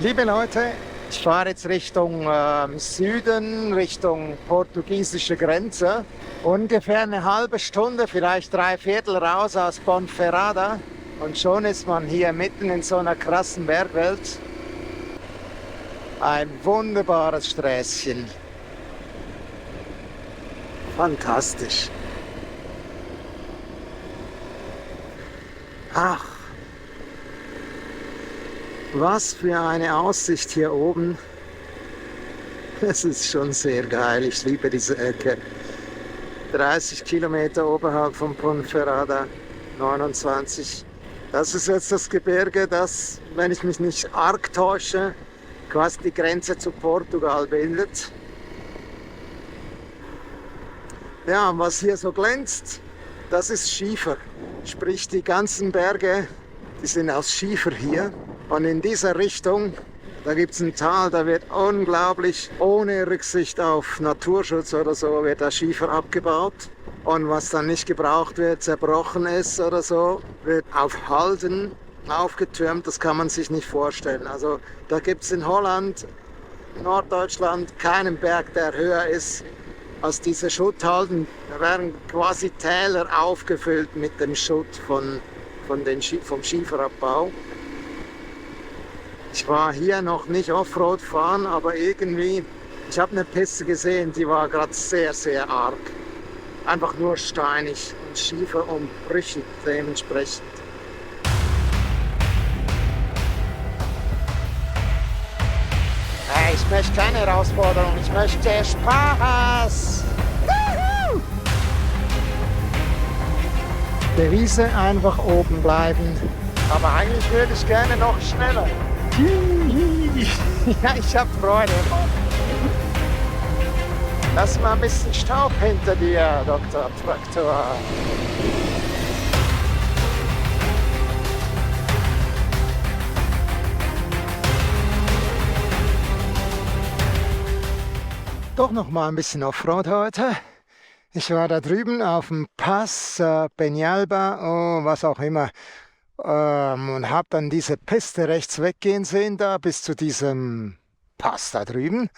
Liebe Leute, ich fahre jetzt Richtung Süden, Richtung portugiesische Grenze. Ungefähr eine halbe Stunde, vielleicht drei Viertel raus aus Ponferrada. Und schon ist man hier mitten in so einer krassen Bergwelt. Ein wunderbares Sträßchen. Fantastisch. Ach, was für eine Aussicht hier oben. Es ist schon sehr geil. Ich liebe diese Ecke. 30 Kilometer oberhalb von Ponferrada, 29. Das ist jetzt das Gebirge, das, wenn ich mich nicht arg täusche, quasi die Grenze zu Portugal bildet. Ja, und was hier so glänzt, das ist Schiefer. Sprich, die ganzen Berge, die sind aus Schiefer hier. Und in dieser Richtung, da gibt es ein Tal, da wird unglaublich, ohne Rücksicht auf Naturschutz oder so, wird der Schiefer abgebaut. Und was dann nicht gebraucht wird, zerbrochen ist oder so, wird auf Halden aufgetürmt. Das kann man sich nicht vorstellen. Also da gibt es in Holland, Norddeutschland, keinen Berg, der höher ist als diese Schutthalden. Da werden quasi Täler aufgefüllt mit dem Schutt vom Schieferabbau. Ich war hier noch nicht Offroad fahren, aber irgendwie, ich habe eine Piste gesehen, die war gerade sehr, sehr arg. Einfach nur steinig und Schiefer und brüchig dementsprechend. Hey, ich möchte keine Herausforderung, ich möchte Spaß! Juhu! Devise, einfach oben bleiben. Aber eigentlich würde ich gerne noch schneller. Ja, ich habe Freude. Lass mal ein bisschen Staub hinter dir, Dr. Traktor. Doch noch mal ein bisschen Offroad heute. Ich war da drüben auf dem Pass Peñalba, oh, was auch immer. Und habe dann diese Piste rechts weggehen sehen, da bis zu diesem Pass da drüben.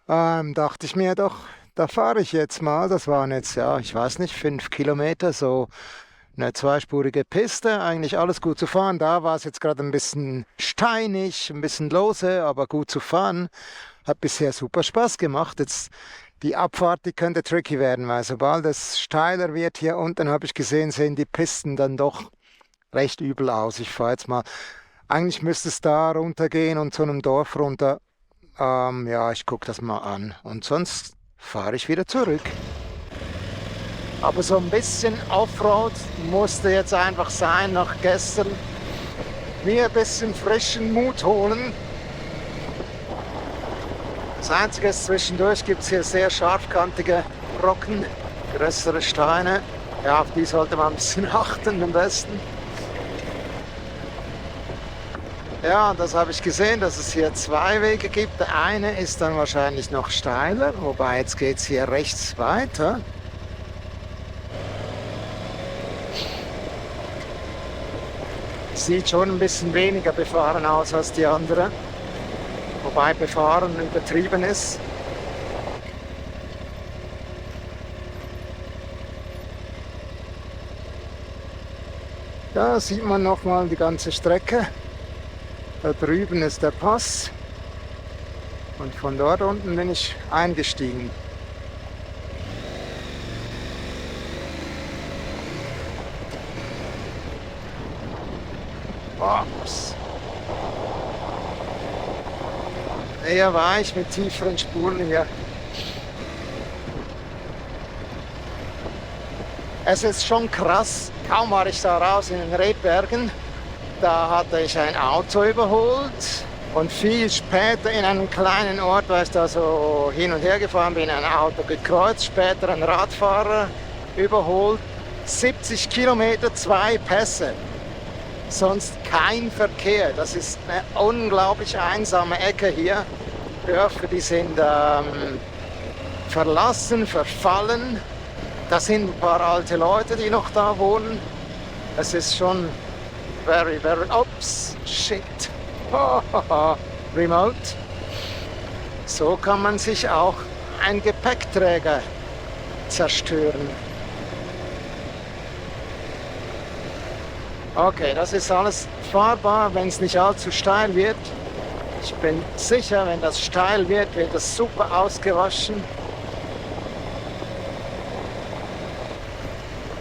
Dachte ich mir doch, da fahre ich jetzt mal. Das waren jetzt, ja, ich weiß nicht, 5 Kilometer, so eine zweispurige Piste. Eigentlich alles gut zu fahren. Da war es jetzt gerade ein bisschen steinig, ein bisschen lose, aber gut zu fahren. Hat bisher super Spaß gemacht. Jetzt die Abfahrt, die könnte tricky werden, weil sobald es steiler wird hier unten, habe ich gesehen, sehen die Pisten dann doch recht übel aus. Ich fahre jetzt mal. Eigentlich müsste es da runtergehen und zu einem Dorf runter. Ja, ich gucke das mal an. Und sonst fahre ich wieder zurück. Aber so ein bisschen Offroad musste jetzt einfach sein nach gestern. Mir ein bisschen frischen Mut holen. Das Einzige ist, zwischendurch gibt es hier sehr scharfkantige Brocken, größere Steine. Ja, auf die sollte man ein bisschen achten am besten. Ja, das habe ich gesehen, dass es hier zwei Wege gibt. Der eine ist dann wahrscheinlich noch steiler, wobei jetzt geht es hier rechts weiter. Sieht schon ein bisschen weniger befahren aus als die andere, wobei befahren übertrieben ist. Da sieht man nochmal die ganze Strecke. Da drüben ist der Pass und von dort unten bin ich eingestiegen. Ups. Eher weich mit tieferen Spuren hier. Es ist schon krass, kaum war ich da raus in den Rebbergen. Da hatte ich ein Auto überholt und viel später in einem kleinen Ort, weil ich da so hin und her gefahren bin, ein Auto gekreuzt, später ein Radfahrer überholt. 70 Kilometer, 2 Pässe, sonst kein Verkehr. Das ist eine unglaublich einsame Ecke hier. Dörfer, die sind verlassen, verfallen. Da sind ein paar alte Leute, die noch da wohnen. Es ist schon very, very, ups, shit. remote. So kann man sich auch einen Gepäckträger zerstören. Okay, das ist alles fahrbar, wenn es nicht allzu steil wird. Ich bin sicher, wenn das steil wird, wird das super ausgewaschen.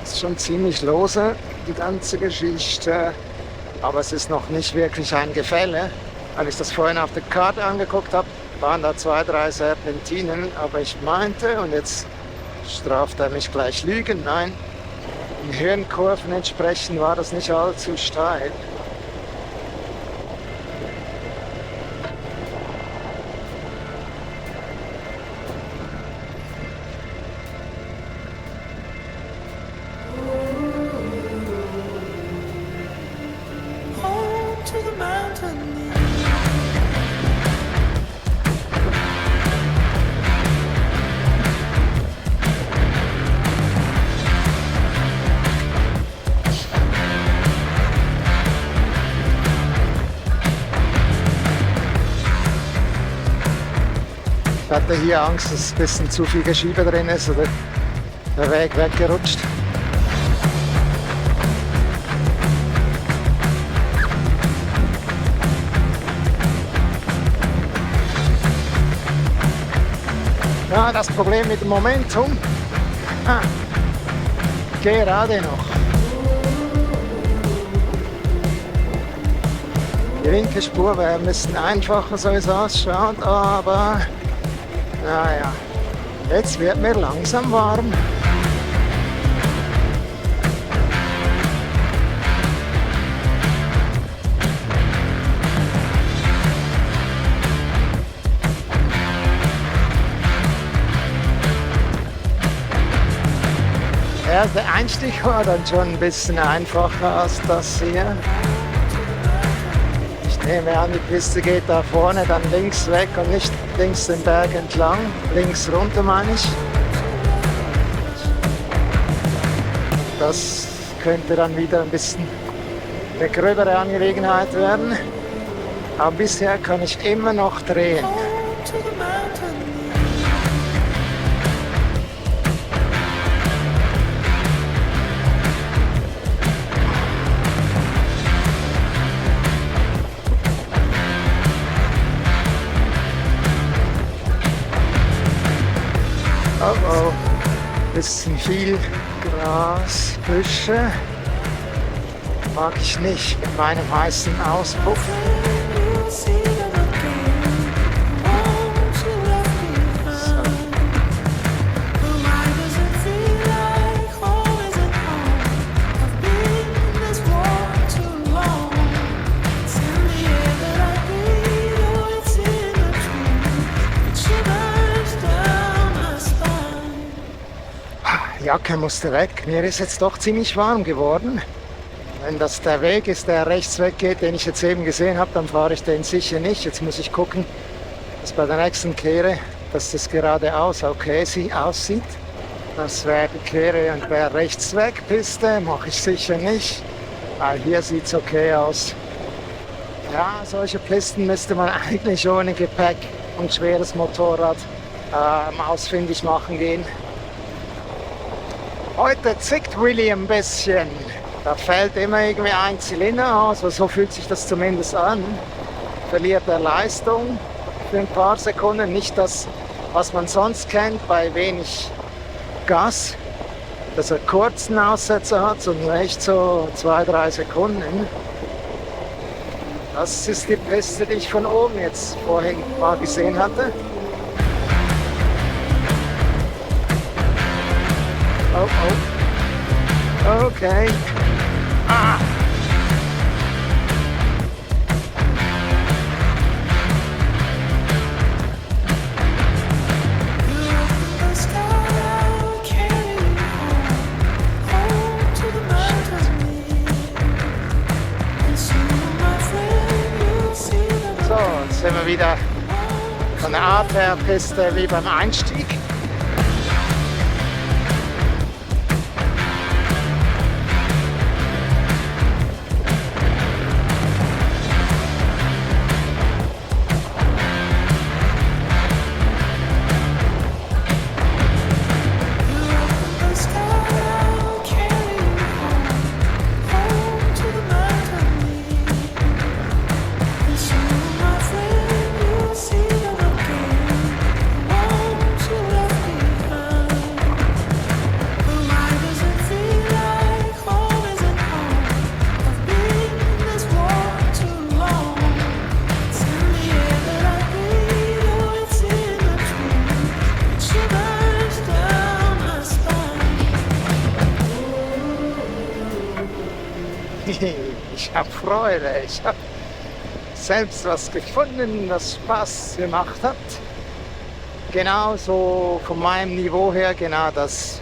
Ist schon ziemlich lose, die ganze Geschichte. Aber es ist noch nicht wirklich ein Gefälle. Als ich das vorhin auf der Karte angeguckt habe, waren da 2, 3 Serpentinen. Aber ich meinte, und jetzt straft er mich gleich Lügen, nein, in Höhenkurven entsprechend war das nicht allzu steil. Ich hatte hier Angst, dass ein bisschen zu viel Geschiebe drin ist oder der Weg weggerutscht. Ja, das Problem mit dem Momentum. Gerade noch. Die linke Spur wäre ein bisschen einfacher, so wie es ausschaut, aber naja, jetzt wird mir langsam warm. Ja, der Einstieg war dann schon ein bisschen einfacher als das hier. Ich nehme an, die Piste geht da vorne dann links weg und nicht links den Berg entlang. Links runter meine ich. Das könnte dann wieder ein bisschen eine gröbere Angelegenheit werden. Aber bisher kann ich immer noch drehen. Oh oh, bisschen viel Gras, Büsche. Mag ich nicht mit meinem heißen Auspuff. So. Die Jacke musste weg. Mir ist jetzt doch ziemlich warm geworden. Wenn das der Weg ist, der rechts weggeht, den ich jetzt eben gesehen habe, dann fahre ich den sicher nicht. Jetzt muss ich gucken, dass bei der nächsten Kehre, dass das geradeaus okay aussieht. Das wäre die Kehre und der rechts weg Piste, mache ich sicher nicht, weil hier sieht es okay aus. Ja, solche Pisten müsste man eigentlich ohne Gepäck und schweres Motorrad ausfindig machen gehen. Heute zickt Willy ein bisschen. Da fällt immer irgendwie ein Zylinder aus, also so fühlt sich das zumindest an. Verliert er Leistung für ein paar Sekunden. Nicht das, was man sonst kennt bei wenig Gas, dass er kurzen Aussetzer hat, sondern echt so 2, 3 Sekunden. Das ist die Piste, die ich von oben jetzt vorhin mal gesehen hatte. Oh, oh. Okay. Ah. So, jetzt sind wir wieder von der Abwehrpiste wie beim Einstieg. habe Freude. Ich habe selbst was gefunden, das Spaß gemacht hat. Genauso von meinem Niveau her, genau das.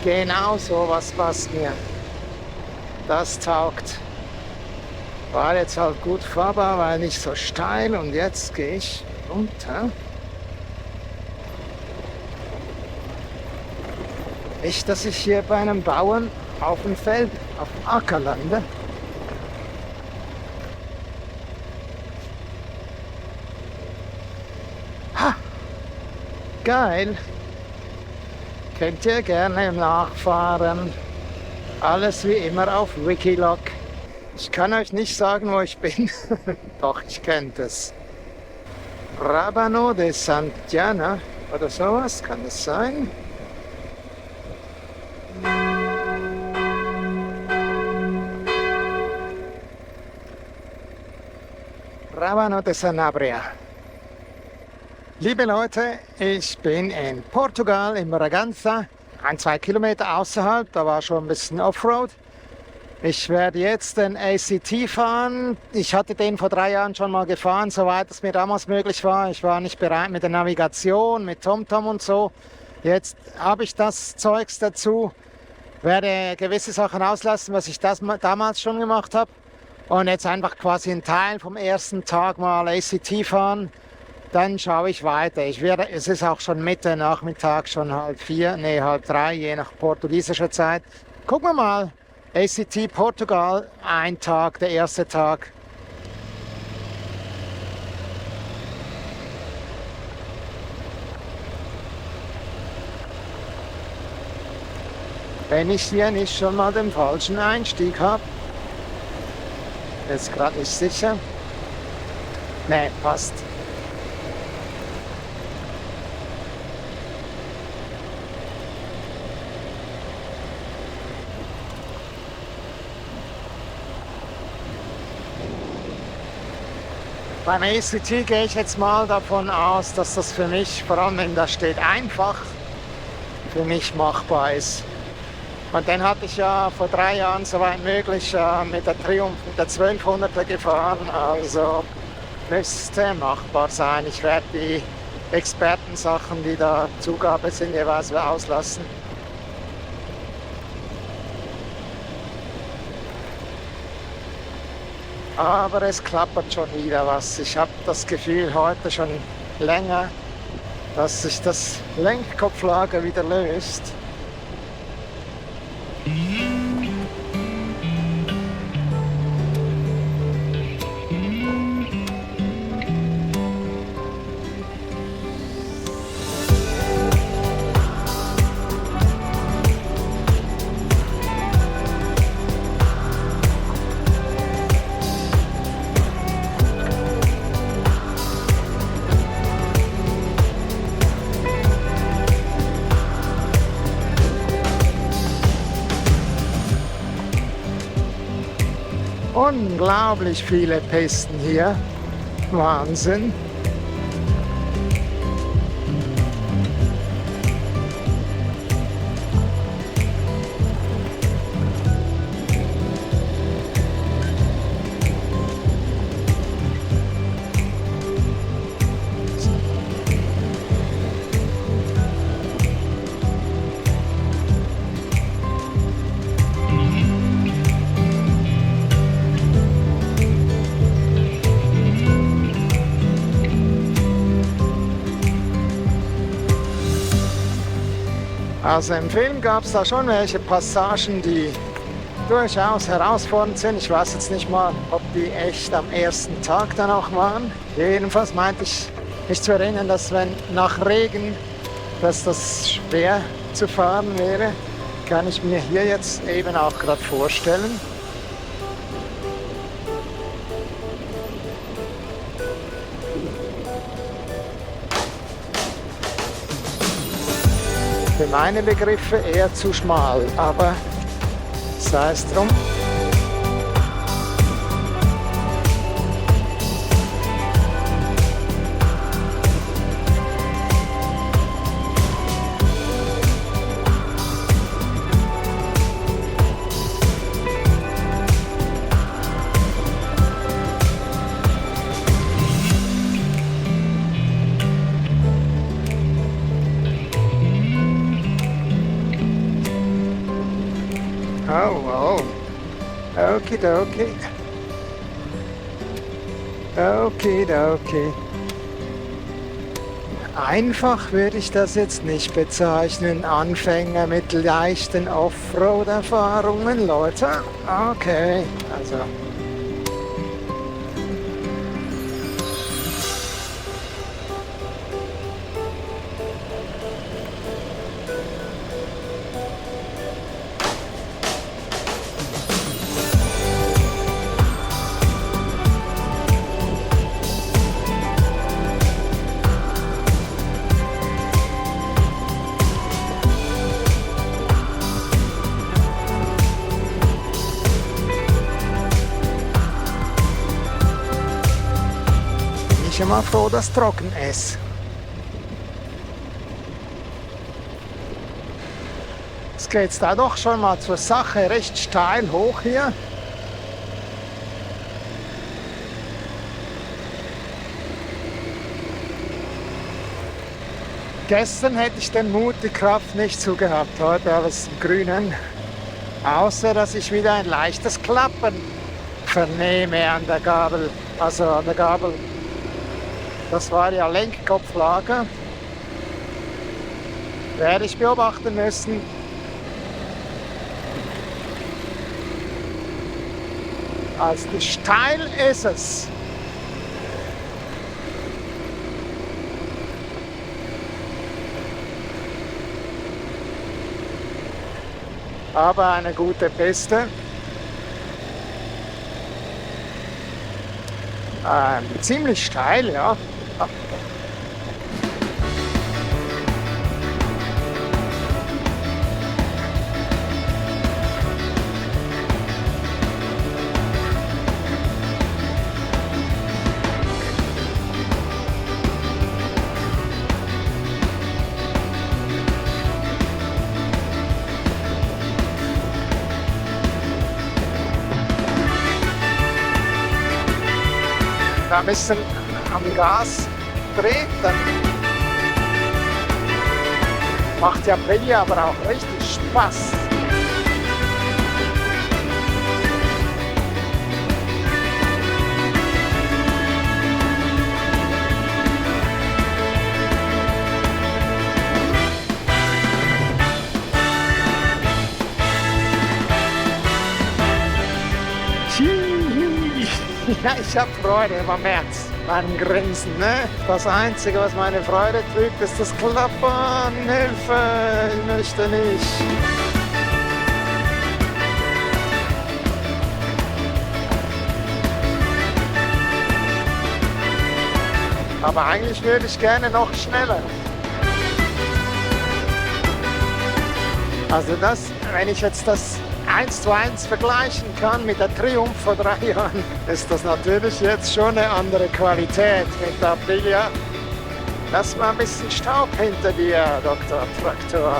Genau so was passt mir. Das taugt. War jetzt halt gut fahrbar, weil nicht so steil und jetzt gehe ich runter. Nicht, dass ich hier bei einem Bauern auf dem Feld, auf dem Acker lande. Ha! Geil! Könnt ihr gerne nachfahren. Alles wie immer auf Wikilog. Ich kann euch nicht sagen, wo ich bin. Doch, ich kennt es. Rábano de Santillana oder sowas, kann es sein? Rábano de Sanabria. Liebe Leute, ich bin in Portugal, in Bragança, 1-2 Kilometer außerhalb, da war schon ein bisschen Offroad. Ich werde jetzt den ACT fahren. Ich hatte den vor 3 Jahren schon mal gefahren, soweit es mir damals möglich war. Ich war nicht bereit mit der Navigation, mit TomTom und so. Jetzt habe ich das Zeugs dazu, werde gewisse Sachen auslassen, was ich damals schon gemacht habe. Und jetzt einfach quasi einen Teil vom ersten Tag mal ACT fahren. Dann schaue ich weiter. Es ist auch schon Mitte Nachmittag, schon 3:30, halb 3, je nach portugiesischer Zeit. Gucken wir mal. ACT Portugal, ein Tag, der erste Tag. Wenn ich hier nicht schon mal den falschen Einstieg habe. Jetzt gerade nicht sicher. Ne, passt. Beim ACT gehe ich jetzt mal davon aus, dass das für mich, vor allem wenn da steht einfach, für mich machbar ist. Und den hatte ich ja vor 3 Jahren soweit möglich mit der Triumph, mit der 1200er gefahren, also müsste machbar sein. Ich werde die Expertensachen, die da Zugabe sind, jeweils auslassen. Aber es klappert schon wieder was. Ich habe das Gefühl heute schon länger, dass sich das Lenkkopflager wieder löst. Unglaublich viele Pisten hier. Wahnsinn. Also im Film gab es da schon welche Passagen, die durchaus herausfordernd sind. Ich weiß jetzt nicht mal, ob die echt am ersten Tag dann auch waren. Jedenfalls meinte ich mich zu erinnern, dass wenn nach Regen, dass das schwer zu fahren wäre. Kann ich mir hier jetzt eben auch gerade vorstellen. Für meine Begriffe eher zu schmal, aber sei es drum. oh. Okidoki. Okidoki. Einfach würde ich das jetzt nicht bezeichnen. Anfänger mit leichten Offroad-Erfahrungen, Leute. Okay, also. Ich bin mal froh, dass trocken ist. Jetzt geht es da doch schon mal zur Sache recht steil hoch hier. Gestern hätte ich den Mut, die Kraft nicht so gehabt. Heute habe ich es im Grünen. Außer, dass ich wieder ein leichtes Klappen vernehme an der Gabel. Also an der Gabel. Das war ja Lenkkopflage. Werde ich beobachten müssen. Also steil ist es. Aber eine gute Piste. Ziemlich steil, ja. Ein bisschen am Gas dreht, dann macht die Aprilia aber auch richtig Spaß. Ja, ich habe Freude, man merkt's, meinem Grinsen, ne? Das Einzige, was meine Freude trübt, ist das Klappern. Hilfe, ich möchte nicht. Aber eigentlich würde ich gerne noch schneller. Also das, wenn ich jetzt das 1:1 vergleichen kann mit der Triumph vor 3 Jahren, ist das natürlich jetzt schon eine andere Qualität mit der Aprilia. Lass mal ein bisschen Staub hinter dir, Dr. Traktor.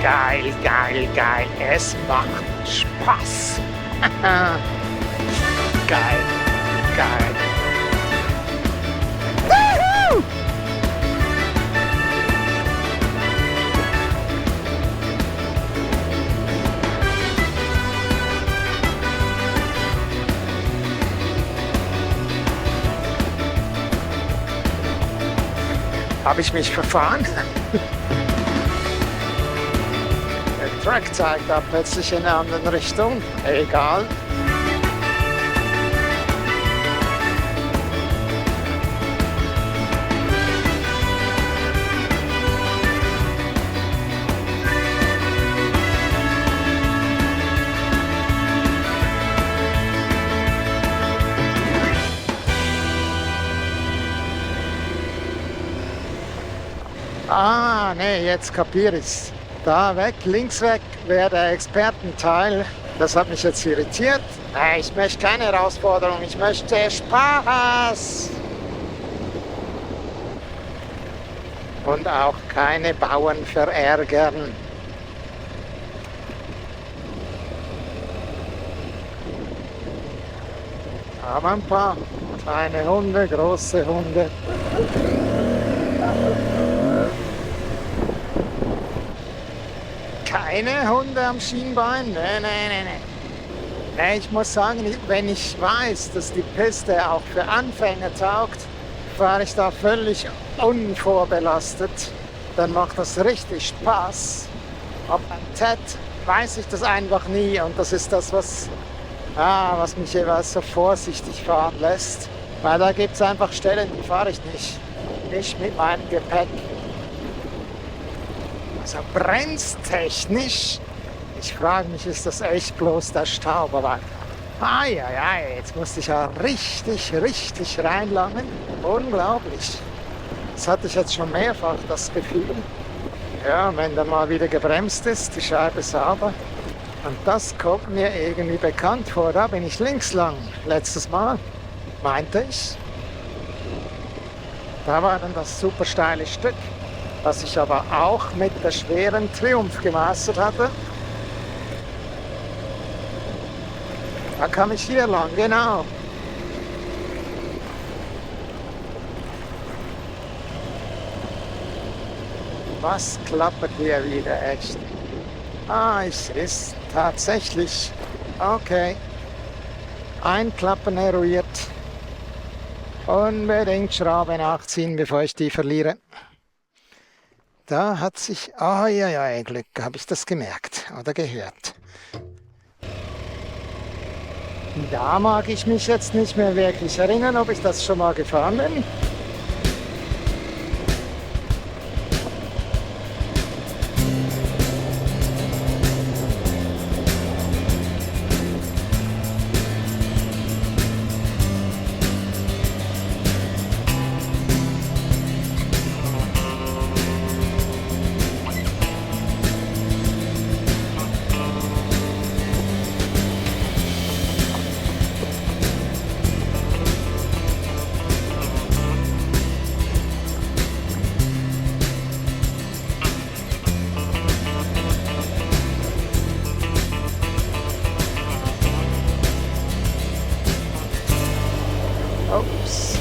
Geil, geil, geil. Es macht Spaß. Geil, geil. Woohoo! Habe ich mich verfahren? Track zeigt da plötzlich in eine andere Richtung. Egal. Ah, nee, jetzt kapiere ich's. Da weg, links weg wäre der Expertenteil. Das hat mich jetzt irritiert. Ich möchte keine Herausforderung, ich möchte Spaß. und auch keine Bauern verärgern. Aber ein paar kleine Hunde, große Hunde. Keine Hunde am Schienbein? Nee. Nee, ich muss sagen, wenn ich weiß, dass die Piste auch für Anfänger taugt, fahre ich da völlig unvorbelastet. Dann macht das richtig Spaß. Aber beim TED weiß ich das einfach nie und das ist das, was mich jeweils so vorsichtig fahren lässt. Weil da gibt es einfach Stellen, die fahre ich nicht. Nicht mit meinem Gepäck. Also bremstechnisch, ich frage mich, ist das echt bloß der Staub? Aber jetzt musste ich ja richtig reinlangen. Unglaublich. Das hatte ich jetzt schon mehrfach, das Gefühl. Ja, wenn da mal wieder gebremst ist, die Scheibe sauber. Und das kommt mir irgendwie bekannt vor. Da bin ich links lang. Letztes Mal, meinte ich. Da war dann das super steile Stück, was ich aber auch mit der schweren Triumph gemeistert hatte. Da kam ich hier lang, genau. Was klappert hier wieder echt? Ich sehe es tatsächlich. Okay. Einklappen eruiert. Unbedingt Schraube nachziehen, bevor ich die verliere. Da hat sich... Glück, habe ich das gemerkt oder gehört. Da mag ich mich jetzt nicht mehr wirklich erinnern, ob ich das schon mal gefahren bin. Ups.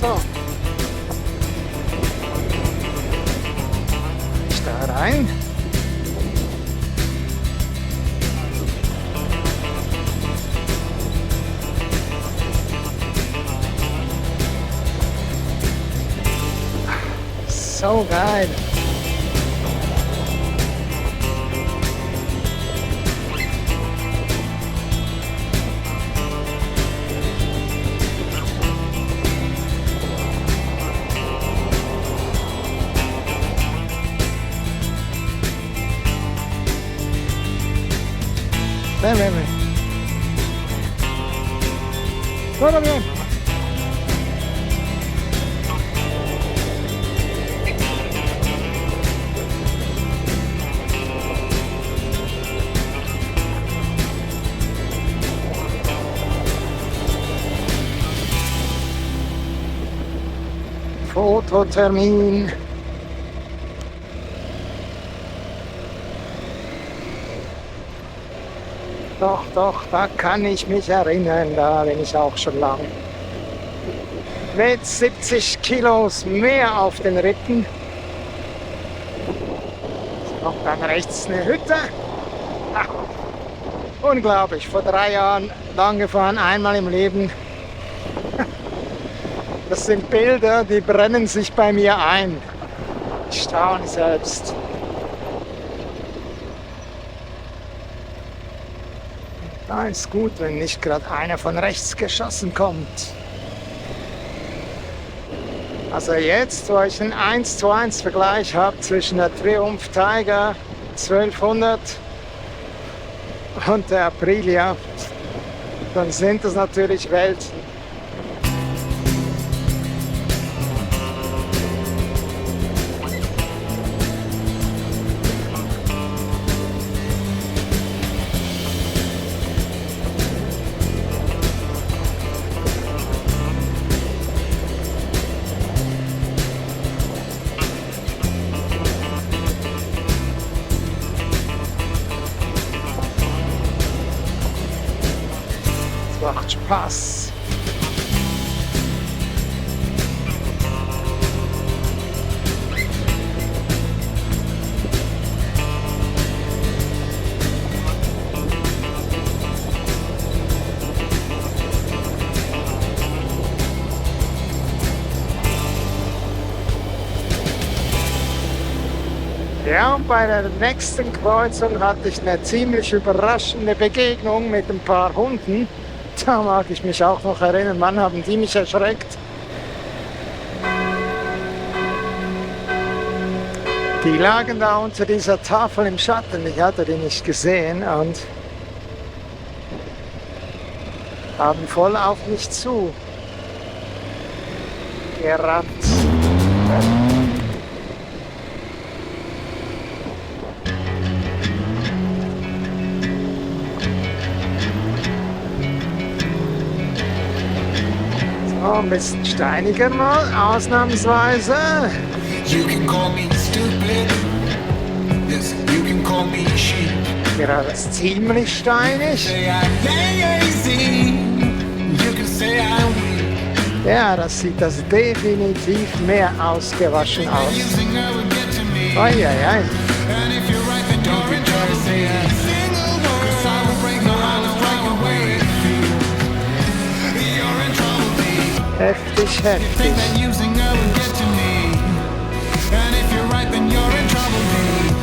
So. Ich da rein. So geil. Ven. Todo bien. Fototermin. Doch, da kann ich mich erinnern, da bin ich auch schon lang. Mit 70 Kilos mehr auf den Rippen. Noch dann rechts eine Hütte. Unglaublich, vor 3 Jahren lang gefahren, einmal im Leben. Das sind Bilder, die brennen sich bei mir ein. Ich staune selbst. Da ist gut, wenn nicht gerade einer von rechts geschossen kommt. Also jetzt, wo ich einen 1:1 Vergleich habe zwischen der Triumph Tiger 1200 und der Aprilia, dann sind das natürlich Welten. Macht Spaß. Ja, und bei der nächsten Kreuzung hatte ich eine ziemlich überraschende Begegnung mit ein paar Hunden. Da mag ich mich auch noch erinnern, Mann, haben die mich erschreckt. Die lagen da unter dieser Tafel im Schatten, ich hatte die nicht gesehen und haben voll auf mich zu gerannt. Ein bisschen steiniger mal, ausnahmsweise. You can call me stupid. Yes, you can call me sheep. Gerade ziemlich steinig. Say I'm lazy. You can say I'm weak. Ja, das sieht das definitiv mehr ausgewaschen aus. Using her would get to me. Eieiei. And if you're right, then don't be trying to say a single word. 'Cause I will break the heart of the way it feels. You're in trouble, babe. Heftig, heftig. Think that using her would get to me. And if you're right, then you're in trouble, babe.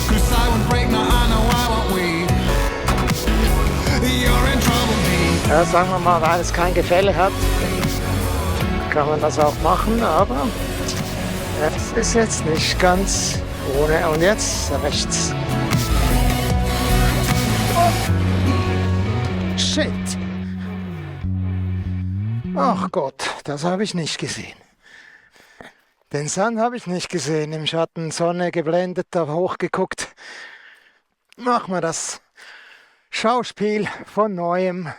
'Cause I would break, now I know I won't wait. You're in trouble, babe. Ja, sagen wir mal, weil es kein Gefälle hat, kann man das auch machen, aber es ist jetzt nicht ganz ohne. Und jetzt rechts. Oh. Shit. Ach Gott, das habe ich nicht gesehen. Den Sand habe ich nicht gesehen, im Schatten, Sonne geblendet, da hochgeguckt. Machen wir das Schauspiel von Neuem.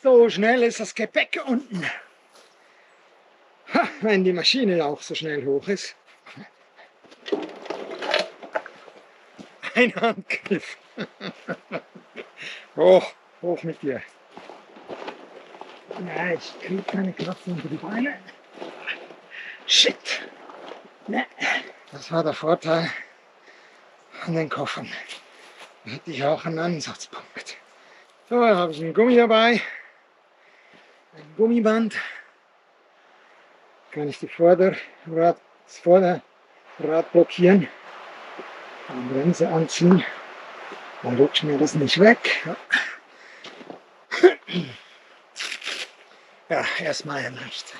So schnell ist das Gepäck unten. Ha, wenn die Maschine auch so schnell hoch ist. Ein Handgriff. Hoch, hoch mit dir. Ja, ich kriege keine Kraft unter die Beine. Shit. Ne. Das war der Vorteil an den Koffern. Da hatte ich auch einen Ansatzpunkt. So, da habe ich einen Gummi dabei. Ein Gummiband. Kann ich das Vorderrad blockieren. Eine Bremse anziehen. Dann rutscht mir das nicht weg. Ja, erstmal nicht.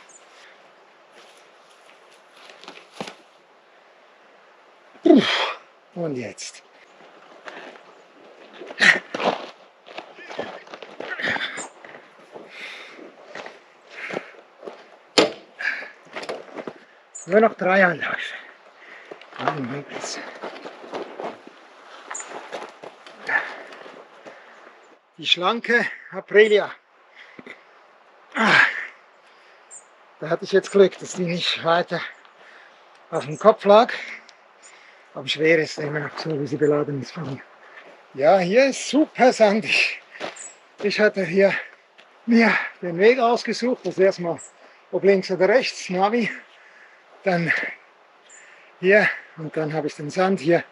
Und jetzt. Nur noch 3 Anläufe. Die schlanke Aprilia. Da hatte ich jetzt Glück, dass die nicht weiter auf dem Kopf lag. Aber schwer ist immer noch so, wie sie beladen ist von mir. Ja, hier ist super sandig. Ich hatte hier mir den Weg ausgesucht. Das erstmal ob links oder rechts, Navi. Dann hier und dann habe ich den Sand hier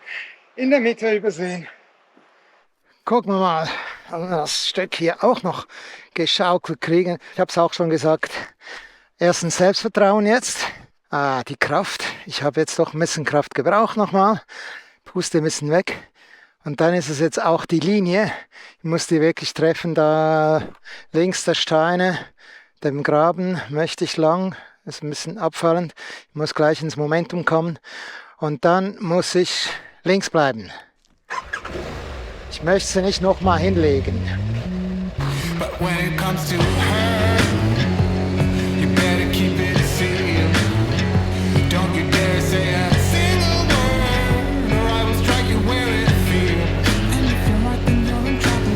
in der Mitte übersehen. Gucken wir mal, ob wir das Stück hier auch noch geschaukelt kriegen. Ich habe es auch schon gesagt. Erstens Selbstvertrauen jetzt. Die Kraft. Ich habe jetzt doch ein bisschen Kraft gebraucht nochmal. Puste ein bisschen weg. Und dann ist es jetzt auch die Linie. Ich muss die wirklich treffen. Da links der Steine, dem Graben möchte ich lang. Ist ein bisschen abfallend. Ich muss gleich ins Momentum kommen. und dann muss ich links bleiben. Ich möchte sie nicht nochmal hinlegen. But when it comes to her, you better keep it sealed. Don't you dare say a single word, or I will strike you where it feels. And if you're right, then you're in trouble.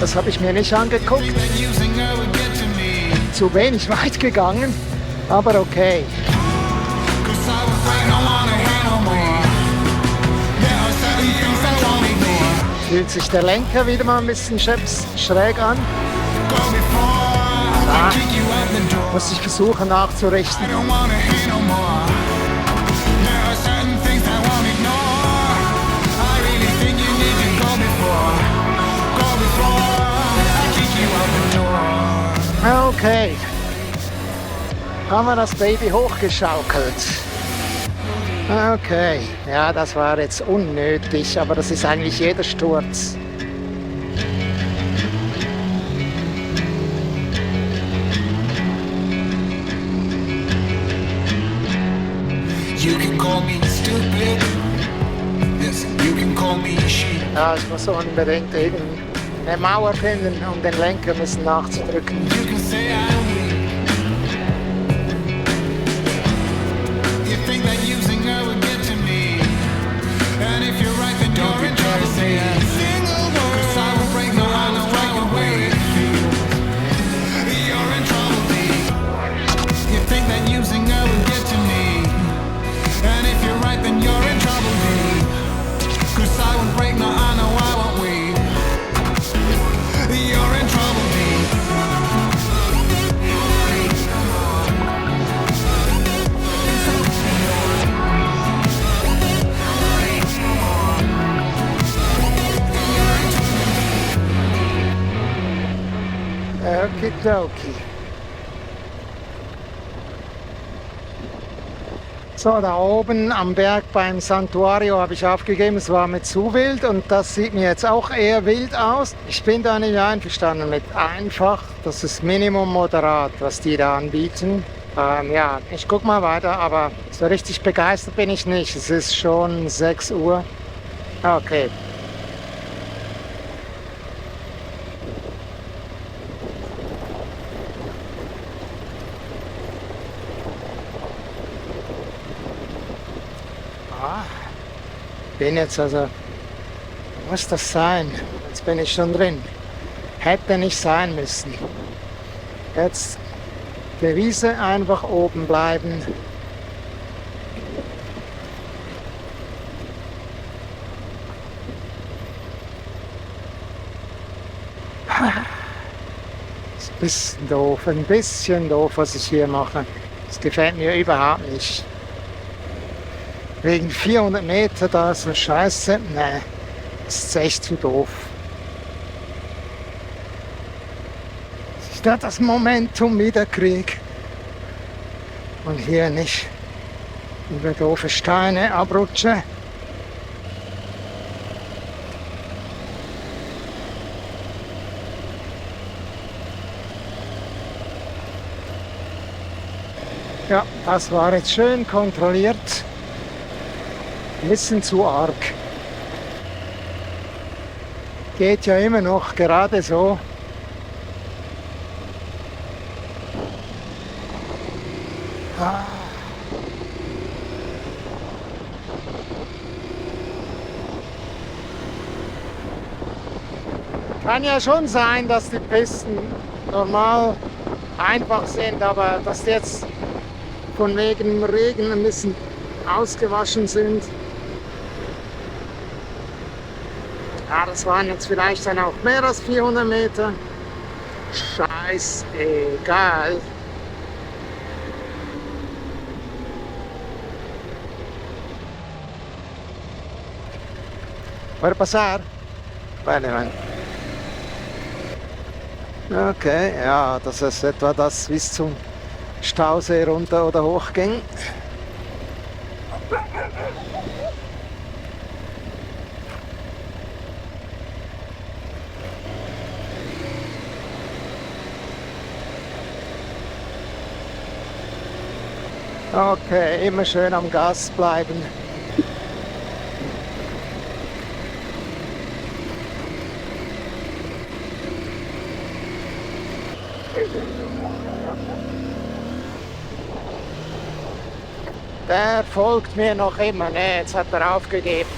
Das habe ich mir nicht angeguckt. Think that using her would get to me. Zu wenig weit gegangen, aber okay. 'Cause I was right, don't wanna hear no more. There are certain things I won't ignore. Fühlt sich der Lenker wieder mal ein bisschen schräg an. Go before I kick you out the door. Muss ich versuchen nachzurichten. I don't wanna hear no more. There are certain things I won't ignore. I really think you need to go before I kick you out the door. Okay. Haben wir das Baby hochgeschaukelt. Okay. Ja, das war jetzt unnötig, aber das ist eigentlich jeder Sturz. You can call me stupid. Yes, you can call me sheep. Ja, ich muss unbedingt irgendeine Mauer finden, um den Lenker ein bisschen nachzudrücken. You can say I'm weak. You think that using her would get to me. And if you're right, then you're in trouble. Say a single word. 'Cause I will break the law and strike away it feels. You're in trouble, babe. You think that using her would get to me. And if you're right, then you're in trouble, babe. 'Cause I will break the law, I know I won't wait. You're in trouble, babe. Okidoki. So, da oben am Berg beim Santuario habe ich aufgegeben, es war mir zu wild und das sieht mir jetzt auch eher wild aus. Ich bin da nicht einverstanden mit einfach, das ist Minimum moderat, was die da anbieten. Ja, ich guck mal weiter, aber so richtig begeistert bin ich nicht. Es ist schon 6 Uhr. Okay. Bin jetzt also, muss das sein? Jetzt bin ich schon drin. Hätte nicht sein müssen. Jetzt Devise einfach oben bleiben. Ist ein bisschen doof, was ich hier mache. Das gefällt mir überhaupt nicht. Wegen 400 Meter da so scheiße, ne, das ist echt zu doof. Dass ich da das Momentum wieder krieg und hier nicht über doofe Steine abrutsche. Ja, das war jetzt schön kontrolliert. Ein bisschen zu arg. Geht ja immer noch gerade so. Kann ja schon sein, dass die Pisten normal einfach sind, aber dass die jetzt von wegen Regen ein bisschen ausgewaschen sind. Ja, das waren jetzt vielleicht dann auch mehr als 400 Meter. Scheißegal. Puede pasar? Vale, vale. Okay, ja, das ist etwa das bis zum Stausee runter oder hoch ging. Okay, immer schön am Gas bleiben. Der folgt mir noch immer. Ne, jetzt hat er aufgegeben.